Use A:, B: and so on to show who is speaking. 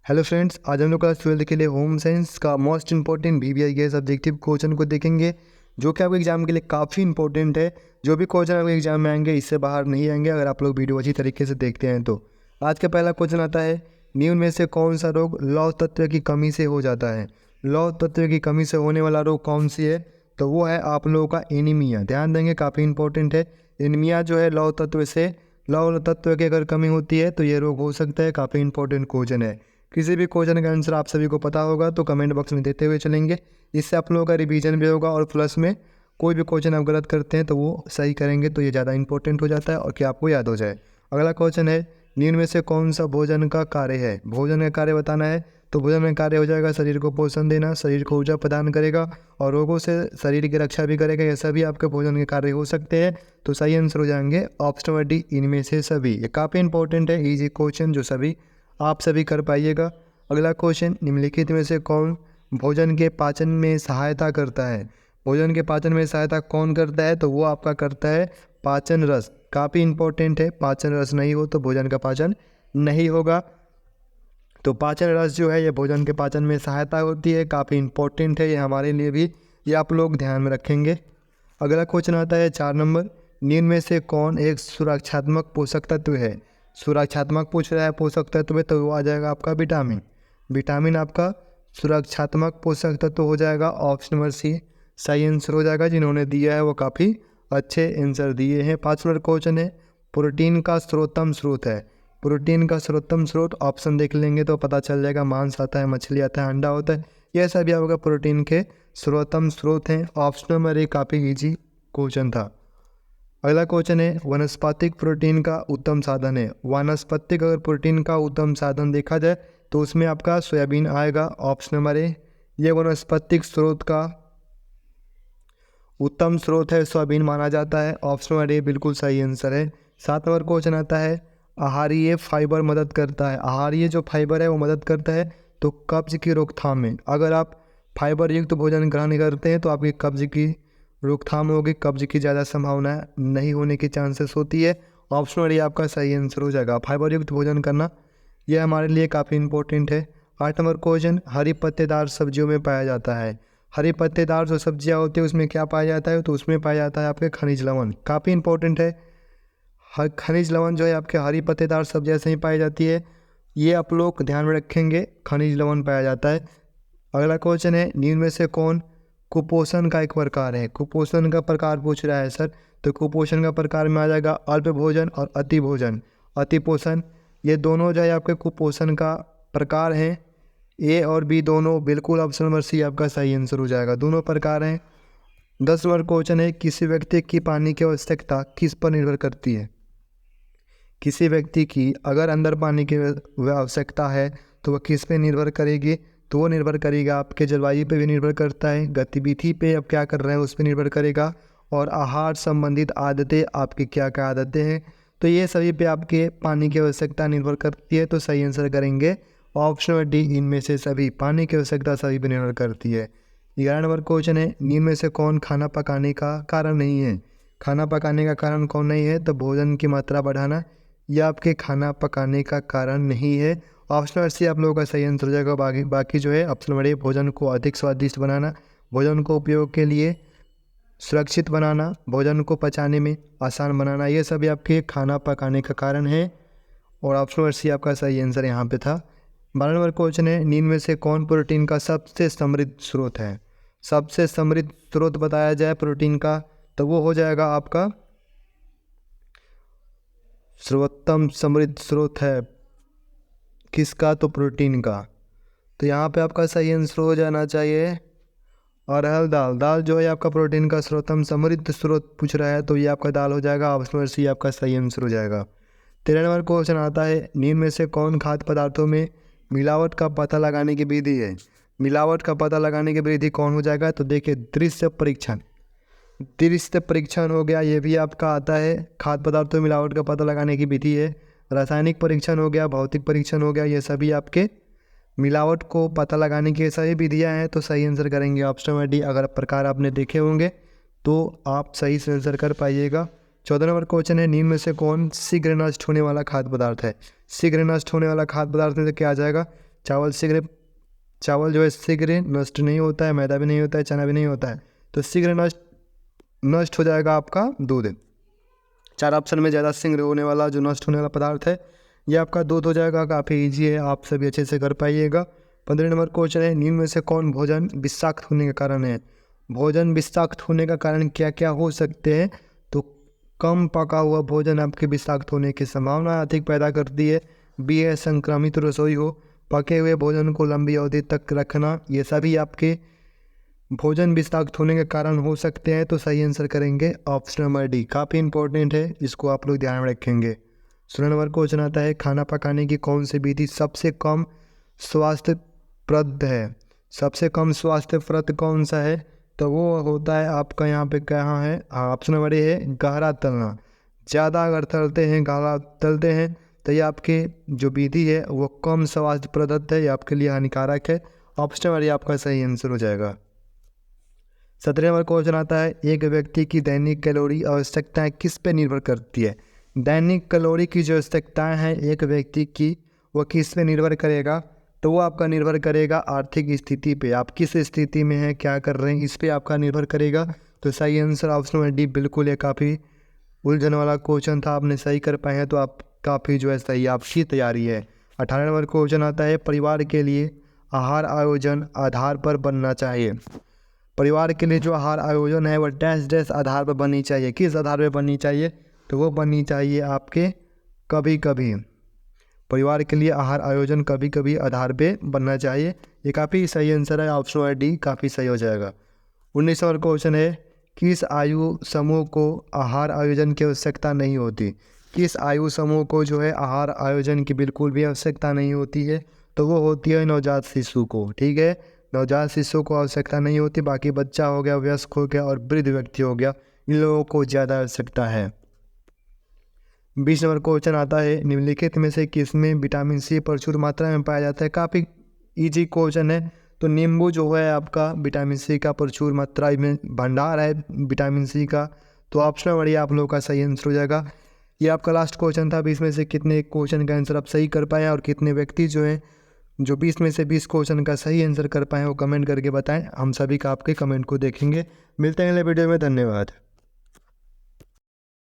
A: Hello friends, आज हम लोग क्लास 12 के लिए होम साइंस का most important VBIS objective question को देखेंगे, जो कि आपके एग्जाम के लिए काफ़ी इंपॉर्टेंट है। जो भी क्वेश्चन आपके एग्जाम में आएंगे इससे बाहर नहीं आएंगे अगर आप लोग वीडियो अच्छी तरीके से देखते हैं तो। आज का पहला क्वेश्चन आता है, निम्न में से कौन सा रोग लौह तत्व की कमी से हो जाता है। लौह तत्व की कमी से होने वाला रोग कौन सी है, तो वो है आप लोगों का एनीमिया। ध्यान देंगे, काफ़ी इंपॉर्टेंट है। एनीमिया जो है लौह तत्व की अगर कमी होती है तो ये रोग हो सकता है। काफ़ी इंपॉर्टेंट क्वेश्चन है। किसी भी क्वेश्चन का आंसर आप सभी को पता होगा तो कमेंट बॉक्स में देते हुए चलेंगे। इससे आप लोगों का रिवीजन भी होगा और प्लस में कोई भी क्वेश्चन आप गलत करते हैं तो वो सही करेंगे तो ये ज़्यादा इंपॉर्टेंट हो जाता है और कि आपको याद हो जाए। अगला क्वेश्चन है, निम्न में से कौन सा भोजन का कार्य है। भोजन का कार्य बताना है तो भोजन का कार्य हो जाएगा शरीर को पोषण देना, शरीर को ऊर्जा प्रदान करेगा और रोगों से शरीर की रक्षा भी करेगा। ये सभी आपके भोजन के कार्य हो सकते हैं। तो सही आंसर हो जाएंगे ऑप्शन नंबर डी, इनमें से सभी। ये काफ़ी इंपॉर्टेंट है, इजी क्वेश्चन जो सभी आप सभी कर पाइएगा। अगला क्वेश्चन, निम्नलिखित में से कौन भोजन के पाचन में सहायता करता है। भोजन के पाचन में सहायता कौन करता है, तो वो आपका करता है पाचन रस। काफ़ी इंपॉर्टेंट है, पाचन रस नहीं हो तो भोजन का पाचन नहीं होगा। तो पाचन रस जो है ये भोजन के पाचन में सहायता होती है। काफ़ी इंपॉर्टेंट है ये हमारे लिए भी, ये आप लोग ध्यान में रखेंगे। अगला क्वेश्चन आता है 4 नंबर, निम्न में से कौन एक सुरक्षात्मक पोषक तत्व है। सुरक्षात्मक पूछ रहा है पोषक तत्व में, तो वो आ जाएगा आपका विटामिन। विटामिन आपका सुरक्षात्मक पोषक तत्व हो जाएगा। ऑप्शन नंबर सी सही आंसर हो जाएगा। जिन्होंने दिया है वो काफ़ी अच्छे आंसर दिए हैं। 5 नंबर क्वेश्चन है, प्रोटीन का सर्वोत्तम स्रोत है। प्रोटीन का सर्वोत्तम स्रोत ऑप्शन देख लेंगे तो पता चल जाएगा। मांस आता है, मछली आता है, अंडा होता है, यह सभी आपका प्रोटीन के सर्वोत्तम स्रोत हैं। ऑप्शन नंबर एक काफ़ी इजी क्वेश्चन था। अगला क्वेश्चन है, वनस्पतिक प्रोटीन का उत्तम साधन है। वनस्पतिक अगर प्रोटीन का उत्तम साधन देखा जाए तो उसमें आपका सोयाबीन आएगा। ऑप्शन नंबर ए, ये वनस्पतिक स्रोत का उत्तम स्रोत है, सोयाबीन माना जाता है। ऑप्शन नंबर ए बिल्कुल सही आंसर है। 7 नंबर क्वेश्चन आता है, आहारीय फाइबर मदद करता है। आहारीय जो फाइबर है वो मदद करता है तो कब्ज की रोकथाम में। अगर आप फाइबर युक्त भोजन ग्रहण करते हैं तो आपकी कब्ज की रोकथाम होगी, कब्ज की ज़्यादा संभावना नहीं होने की चांसेस होती है। ऑप्शन नंबर ए आपका सही आंसर हो जाएगा। फाइबर युक्त भोजन करना यह हमारे लिए काफ़ी इंपॉर्टेंट है। 8 नंबर क्वेश्चन, हरी पत्तेदार सब्जियों में पाया जाता है। हरी पत्तेदार जो सब्जियां होती है उसमें क्या पाया जाता है, तो उसमें पाया जाता है आपके खनिज लवण। काफ़ी इंपॉर्टेंट है। खनिज लवण जो है आपके हरी पत्तेदार सब्जियां से ही पाई जाती है, ये आप लोग ध्यान में रखेंगे, खनिज लवण पाया जाता है। अगला क्वेश्चन है, निम्न में से कौन कुपोषण का एक प्रकार है। कुपोषण का प्रकार पूछ रहा है सर, तो कुपोषण का प्रकार में आ जाएगा अल्प भोजन और अति भोजन, अति पोषण। ये दोनों जो है आपके कुपोषण का प्रकार हैं। ए और बी दोनों बिल्कुल ऑप्शन नंबर सी आपका सही आंसर हो जाएगा, दोनों प्रकार हैं। 10 नंबर क्वेश्चन है, किसी व्यक्ति की पानी की आवश्यकता किस पर निर्भर करती है। किसी व्यक्ति की अगर अंदर पानी की आवश्यकता है तो वह किस पे निर्भर करेगी, तो वो निर्भर करेगा आपके जलवायु पे भी निर्भर करता है, गतिविधि पे आप क्या कर रहे हैं उस पर निर्भर करेगा, और आहार संबंधित आदतें आपकी क्या क्या आदतें हैं, तो ये सभी पे आपके पानी की आवश्यकता निर्भर करती है। तो सही आंसर करेंगे ऑप्शन नंबर डी, इनमें से सभी। पानी की आवश्यकता सभी पर निर्भर करती है। 11 नंबर क्वेश्चन है, निम्न में से कौन खाना पकाने का कारण नहीं है। खाना पकाने का कारण कौन नहीं है, तो भोजन की मात्रा बढ़ाना, यह आपके खाना पकाने का कारण नहीं है। ऑप्शन नंबर सी आप लोगों का सही आंसर हो जाएगा। बाकी जो है ऑप्शन नंबर ए, भोजन को अधिक स्वादिष्ट बनाना, भोजन को उपयोग के लिए सुरक्षित बनाना, भोजन को पचाने में आसान बनाना, ये सभी आपके खाना पकाने का कारण है। और ऑप्शन नंबर सी आपका सही आंसर यहाँ पे था। 12 नंबर क्वेश्चन है, निम्न में से कौन प्रोटीन का सबसे समृद्ध स्रोत है। सबसे समृद्ध स्रोत बताया जाए प्रोटीन का तो वो हो जाएगा आपका सर्वोत्तम समृद्ध स्रोत है किसका, तो प्रोटीन का। तो यहाँ पे आपका सही आंसर हो जाना चाहिए अरहर दाल। दाल जो है आपका प्रोटीन का सर्वोत्तम समृद्ध स्रोत पूछ रहा है तो ये आपका दाल हो जाएगा। ऑप्शन नंबर सी आपका सही आंसर हो जाएगा। 13 नंबर क्वेश्चन आता है, निम्न में से कौन खाद्य पदार्थों में मिलावट का पता लगाने की विधि है। मिलावट का पता लगाने की विधि कौन हो जाएगा, तो देखिए दृश्य परीक्षण। दृश्य परीक्षण हो गया, ये भी आपका आता है। खाद्य पदार्थों में मिलावट का पता लगाने की विधि है। रासायनिक परीक्षण हो गया, भौतिक परीक्षण हो गया, ये सभी आपके मिलावट को पता लगाने की सही विधियाँ हैं। तो सही आंसर करेंगे ऑप्शन नंबर डी। अगर प्रकार आपने देखे होंगे तो आप सही से आंसर कर पाइएगा। 14 नंबर क्वेश्चन है, निम्न में से कौन शीघ्र नष्ट होने वाला खाद्य पदार्थ है। शीघ्र नष्ट होने वाला खाद्य पदार्थ में से क्या आ जाएगा, चावल जो है शीघ्र नष्ट नहीं होता है, मैदा भी नहीं होता है, चना भी नहीं होता है, तो शीघ्र नष्ट हो जाएगा आपका दूध। 4 ऑप्शन में ज़्यादा शीघ्र होने वाला जो नष्ट होने वाला पदार्थ है ये आपका दूध हो जाएगा। काफ़ी ईजी है, आप सभी अच्छे से कर पाइएगा। 15 नंबर क्वेश्चन है, निम्न में से कौन भोजन विषाक्त होने का कारण है? भोजन विषाक्त होने का कारण क्या क्या हो सकते हैं? तो कम पका हुआ भोजन आपके विषाक्त होने की संभावना अधिक पैदा करती है। बी है संक्रमित रसोई हो, पके हुए भोजन को लंबी अवधि तक रखना, ये सभी आपके भोजन विषाक्त होने के कारण हो सकते हैं। तो सही आंसर करेंगे ऑप्शन नंबर डी। काफ़ी इंपॉर्टेंट है, इसको आप लोग ध्यान में रखेंगे। 16 नंबर क्वेश्चन आता है, खाना पकाने की कौन सी विधि सबसे कम स्वास्थ्यप्रद है? सबसे कम स्वास्थ्यप्रद कौन सा है? तो वो होता है आपका यहाँ पे कहाँ है, ऑप्शन नंबर ए है गहरा तलना। ज़्यादा अगर तलते हैं, गहरा तलते हैं, तो ये आपके जो विधि है वो कम स्वास्थ्यप्रद है, ये आपके लिए हानिकारक है। ऑप्शन नंबर ए आपका सही आंसर हो जाएगा। 17 नंबर क्वेश्चन आता है, एक व्यक्ति की दैनिक कैलोरी आवश्यकताएं किस पे निर्भर करती है? दैनिक कैलोरी की जो आवश्यकताएं हैं एक व्यक्ति की, वो किस पे निर्भर करेगा? तो वो आपका निर्भर करेगा आर्थिक स्थिति पे, आप किस स्थिति में हैं, क्या कर रहे हैं, इस पे आपका निर्भर करेगा। तो सही आंसर ऑप्शन नंबर डी बिल्कुल, ये काफ़ी उलझन वाला क्वेश्चन था, आपने सही कर पाए हैं तो आप काफ़ी जो है सही आपकी तैयारी है। 18 नंबर क्वेश्चन आता है, परिवार के लिए आहार आयोजन आधार पर बनना चाहिए। परिवार के लिए जो आहार आयोजन है वो डैश आधार पर बननी चाहिए। किस आधार पर बननी चाहिए? तो वो बननी चाहिए आपके कभी कभी। परिवार के लिए आहार आयोजन कभी कभी आधार पे बनना चाहिए, ये काफ़ी सही आंसर है, ऑप्शन नंबर डी काफ़ी सही हो जाएगा। 19 नंबर क्वेश्चन है, किस आयु समूह को आहार आयोजन की आवश्यकता नहीं होती? किस आयु समूह को जो है आहार आयोजन की बिल्कुल भी आवश्यकता नहीं होती है? तो वो होती है नवजात शिशु को। ठीक है, नवजात शिशु को आवश्यकता नहीं होती, बाकी बच्चा हो गया, वयस्क हो गया और वृद्ध व्यक्ति हो गया, इन लोगों को ज़्यादा आवश्यकता है। 20 नंबर क्वेश्चन आता है, निम्नलिखित में से किसमें विटामिन सी प्रचुर मात्रा में पाया जाता है? काफ़ी इजी क्वेश्चन है। तो नींबू जो है आपका विटामिन सी का प्रचुर मात्रा में भंडार है विटामिन सी का, तो ऑप्शन नंबर आप लोगों का सही आंसर हो जाएगा। ये आपका लास्ट क्वेश्चन था। 20 में से कितने क्वेश्चन का आंसर आप सही कर पाए और कितने व्यक्ति जो हैं जो 20 में से 20 क्वेश्चन का सही आंसर कर पाए वो कमेंट करके बताएं, हम सभी का आपके कमेंट को देखेंगे। मिलते हैं अगले वीडियो में, धन्यवाद।